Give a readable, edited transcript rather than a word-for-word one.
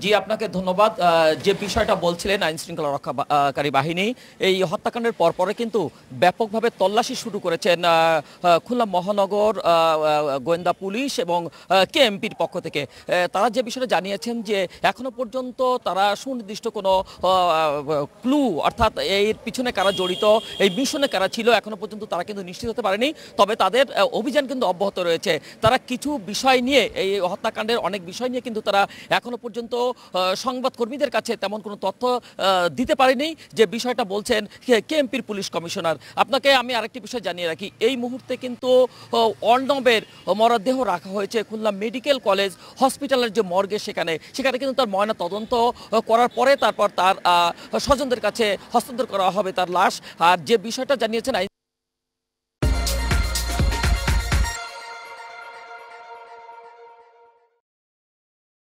জি, আপনাকে ধন্যবাদ। যে বিষয়টা বলছিলেন আইন শৃঙ্খলা রক্ষাকারী বাহিনী এই হত্যাকাণ্ডের পরপরে কিন্তু ব্যাপকভাবে তল্লাশি শুরু করেছেন খুলনা মহানগর গোয়েন্দা পুলিশ এবং কেএমপির পক্ষ থেকে। তারা যে বিষয়টা জানিয়েছেন যে এখনো পর্যন্ত তারা সুনির্দিষ্ট কোনো ক্লু, অর্থাৎ এর পিছনে কারা জড়িত, এই মিশনে কারা ছিল, এখনো পর্যন্ত তারা কিন্তু নিশ্চিত হতে পারেনি। তবে তাদের অভিযান কিন্তু অব্যাহত রয়েছে। তারা কিছু বিষয় নিয়ে, এই হত্যাকাণ্ডের অনেক বিষয় নিয়ে কিন্তু তারা এখনো পর্যন্ত সংবাদকর্মীদের কাছে তেমন কোনো তথ্য দিতে পারেনি, যে বিষয়টা বলছেন কেএমপির পুলিশ কমিশনার। আপনাকে আমি আরেকটি বিষয় জানিয়ে রাখি, এই মুহূর্তে কিন্তু অর্ণবের মরদেহ রাখা হয়েছে খুলনা মেডিকেল কলেজ হসপিটালের যে মর্গে, সেখানে কিন্তু তার ময়না তদন্ত করার পরে তারপর তার স্বজনদের কাছে হস্তান্তর করা হবে তার লাশ। আর যে বিষয়টা জানিয়েছেন